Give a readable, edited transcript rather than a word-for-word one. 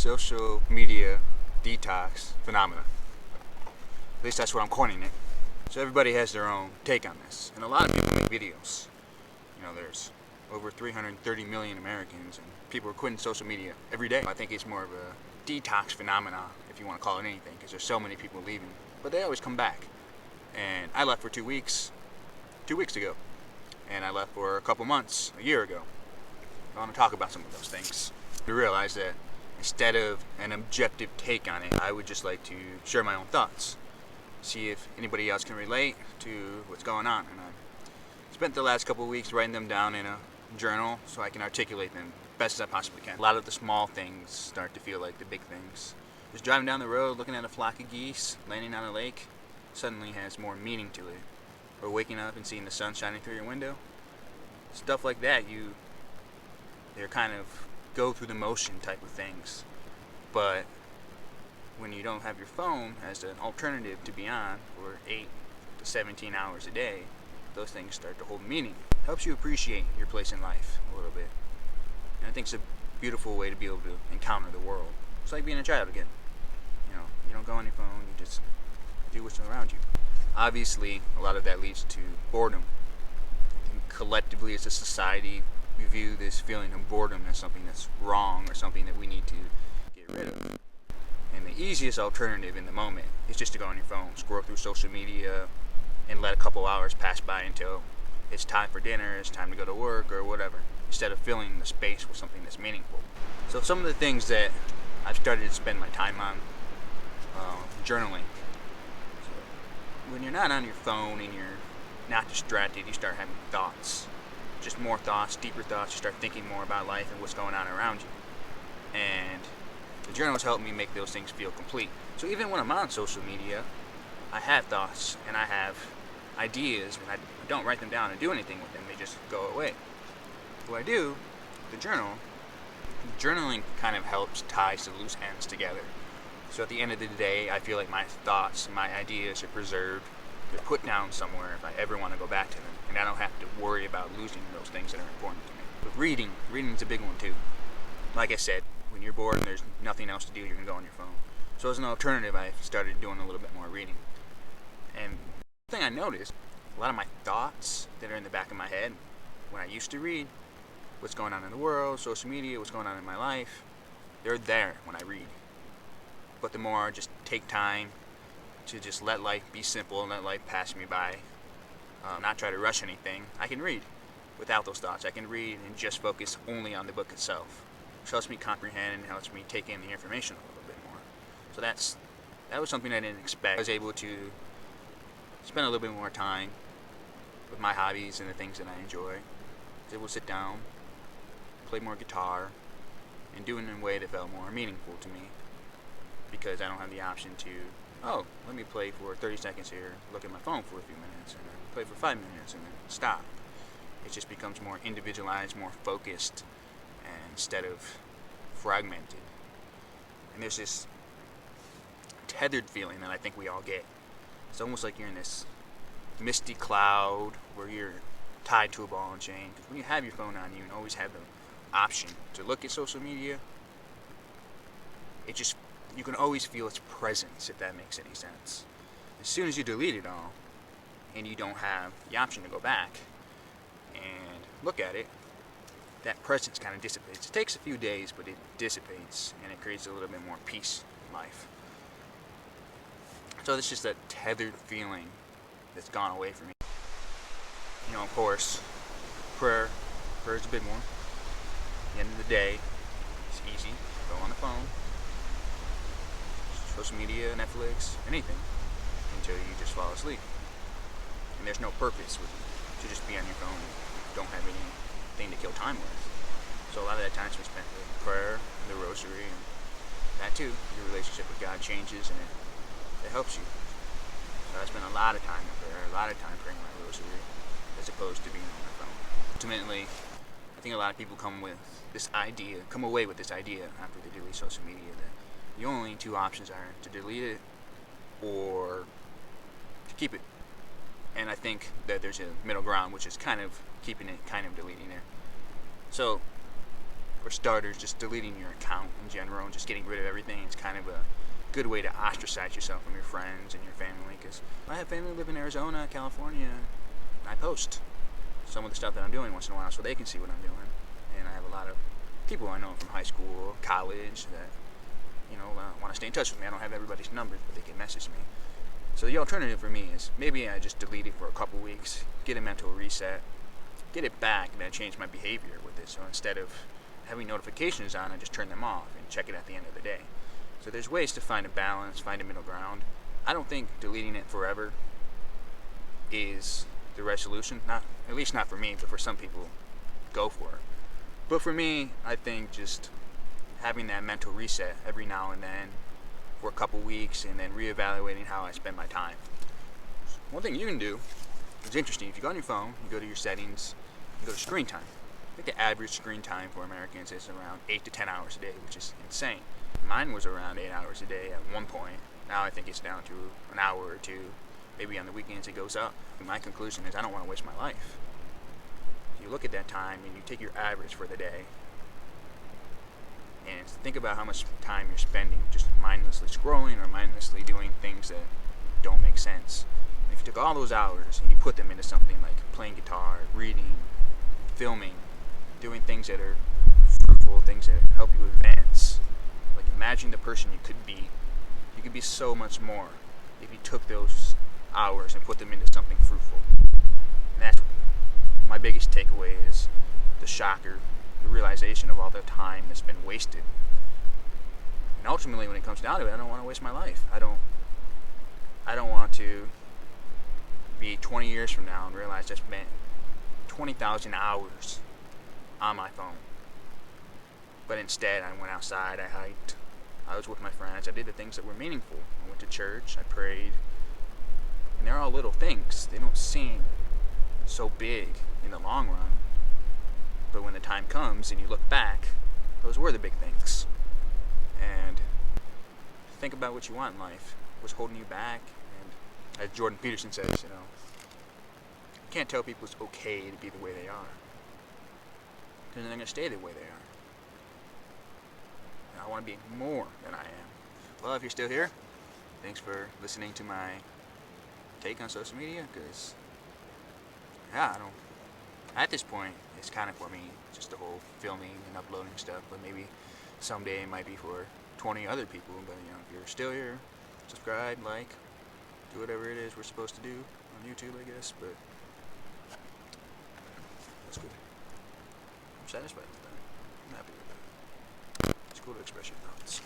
social media detox phenomena. At least that's what I'm coining it. So everybody has their own take on this, and a lot of people make videos. There's over 330 million Americans, and people are quitting social media every day. I think it's more of a detox phenomena, if you want to call it anything, because there's so many people leaving, but they always come back. And I left for 2 weeks, 2 weeks ago, and I left for a couple months, a year ago. I want to talk about some of those things. I realized that instead of an objective take on it, I would just like to share my own thoughts, see if anybody else can relate to what's going on. And I spent the last couple of weeks writing them down in a journal so I can articulate them best as I possibly can. A lot of the small things start to feel like the big things. Just driving down the road, looking at a flock of geese landing on a lake, suddenly has more meaning to it. Or waking up and seeing the sun shining through your window. Stuff like that, they're kind of go through the motion type of things. But when you don't have your phone as an alternative to be on for 8 to 17 hours a day, those things start to hold meaning. It helps you appreciate your place in life a little bit. And I think it's a beautiful way to be able to encounter the world. It's like being a child again. You don't go on your phone, you just do what's around you. Obviously, a lot of that leads to boredom. And collectively, as a society, we view this feeling of boredom as something that's wrong or something that we need to get rid of. And the easiest alternative in the moment is just to go on your phone, scroll through social media, and let a couple hours pass by until it's time for dinner, it's time to go to work, or whatever, instead of filling the space with something that's meaningful. So some of the things that I've started to spend my time on, journaling. When you're not on your phone and you're not distracted, you start having thoughts. Just more thoughts, deeper thoughts. You start thinking more about life and what's going on around you. And the journals help me make those things feel complete. So even when I'm on social media, I have thoughts and I have ideas, and I don't write them down and do anything with them. They just go away. What I do, journaling kind of helps tie some loose ends together. So at the end of the day, I feel like my thoughts, my ideas are preserved. They're put down somewhere if I ever want to go back to them. And I don't have to worry about losing those things that are important to me. But reading's a big one too. Like I said, when you're bored and there's nothing else to do, you're going to go on your phone. So as an alternative, I started doing a little bit more reading. And the thing I noticed, a lot of my thoughts that are in the back of my head, when I used to read what's going on in the world, social media, what's going on in my life, they're there when I read. But the more I just take time to just let life be simple and let life pass me by, not try to rush anything, I can read without those thoughts. I can read and just focus only on the book itself, which helps me comprehend and helps me take in the information a little bit more. So that was something I didn't expect. I was able to spend a little bit more time with my hobbies and the things that I enjoy. I was able to sit down, play more guitar, and do it in a way that felt more meaningful to me, because I don't have the option to, let me play for 30 seconds here, look at my phone for a few minutes, and then play for 5 minutes, and then stop. It just becomes more individualized, more focused, instead of fragmented. And there's this tethered feeling that I think we all get. It's almost like you're in this misty cloud where you're tied to a ball and chain. Because when you have your phone on you and always have the option to look at social media, you can always feel its presence, if that makes any sense. As soon as you delete it all, and you don't have the option to go back and look at it, that presence kind of dissipates. It takes a few days, but it dissipates, and it creates a little bit more peace in life. So it's just that tethered feeling that's gone away from me. Of course, prayer is a big one. At the end of the day, it's easy. Go on the phone, social media, Netflix, anything, until you just fall asleep. And there's no purpose to just be on your phone. You don't have anything to kill time with. So a lot of that time's been spent with prayer, the rosary, and that too. Your relationship with God changes, and it helps you. So I spend a lot of time in prayer, a lot of time praying my rosary, as opposed to being on my phone. Ultimately, I think a lot of people come away with this idea after they delete social media, that the only two options are to delete it or to keep it. And I think that there's a middle ground, which is kind of keeping it, kind of deleting it. So For starters, just deleting your account in general and just getting rid of everything is kind of a good way to ostracize yourself from your friends and your family, because I have family live in Arizona, California, and I post some of the stuff that I'm doing once in a while so they can see what I'm doing. And I have a lot of people I know from high school, college that want to stay in touch with me. I don't have everybody's numbers, but they can message me. So the alternative for me is maybe I just delete it for a couple weeks, get a mental reset, get it back, and then change my behavior with it. So instead of having notifications on, I just turn them off and check it at the end of the day. So there's ways to find a balance, find a middle ground. I don't think deleting it forever is the resolution. Not, at least not for me, but for some people, go for it. But for me, I think just having that mental reset every now and then for a couple weeks, and then reevaluating how I spend my time. One thing you can do is interesting. If you go on your phone, you go to your settings, you go to screen time. I think the average screen time for Americans is around 8 to 10 hours a day, which is insane. Mine was around 8 hours a day at one point. Now I think it's down to an hour or two. Maybe on the weekends it goes up. And my conclusion is I don't want to waste my life. You look at that time and you take your average for the day and think about how much time you're spending just mindlessly scrolling or mindlessly doing things that don't make sense. And if you took all those hours and you put them into something like playing guitar, reading, filming, doing things that are fruitful, things that help you advance, like imagine the person you could be. You could be so much more if you took those hours and put them into something fruitful. And that's my biggest takeaway, is the shocker, the realization of all the time that's been wasted. And ultimately, when it comes down to it, I don't want to waste my life. I don't want to be 20 years from now and realize I spent 20,000 hours on my phone. But instead, I went outside, I hiked, I was with my friends, I did the things that were meaningful. I went to church, I prayed. And they're all little things. They don't seem so big in the long run. But when the time comes and you look back, those were the big things. And think about what you want in life, what's holding you back. And as Jordan Peterson says, you can't tell people it's okay to be the way they are, because they're going to stay the way they are. And I want to be more than I am. Well, if you're still here, thanks for listening to my take on social media, because at this point, it's kind of for me, just the whole filming and uploading stuff, but maybe someday it might be for 20 other people. But if you're still here, subscribe, like, do whatever it is we're supposed to do on YouTube, I guess. But that's good. I'm satisfied with that. I'm happy with that. It's cool to express your thoughts.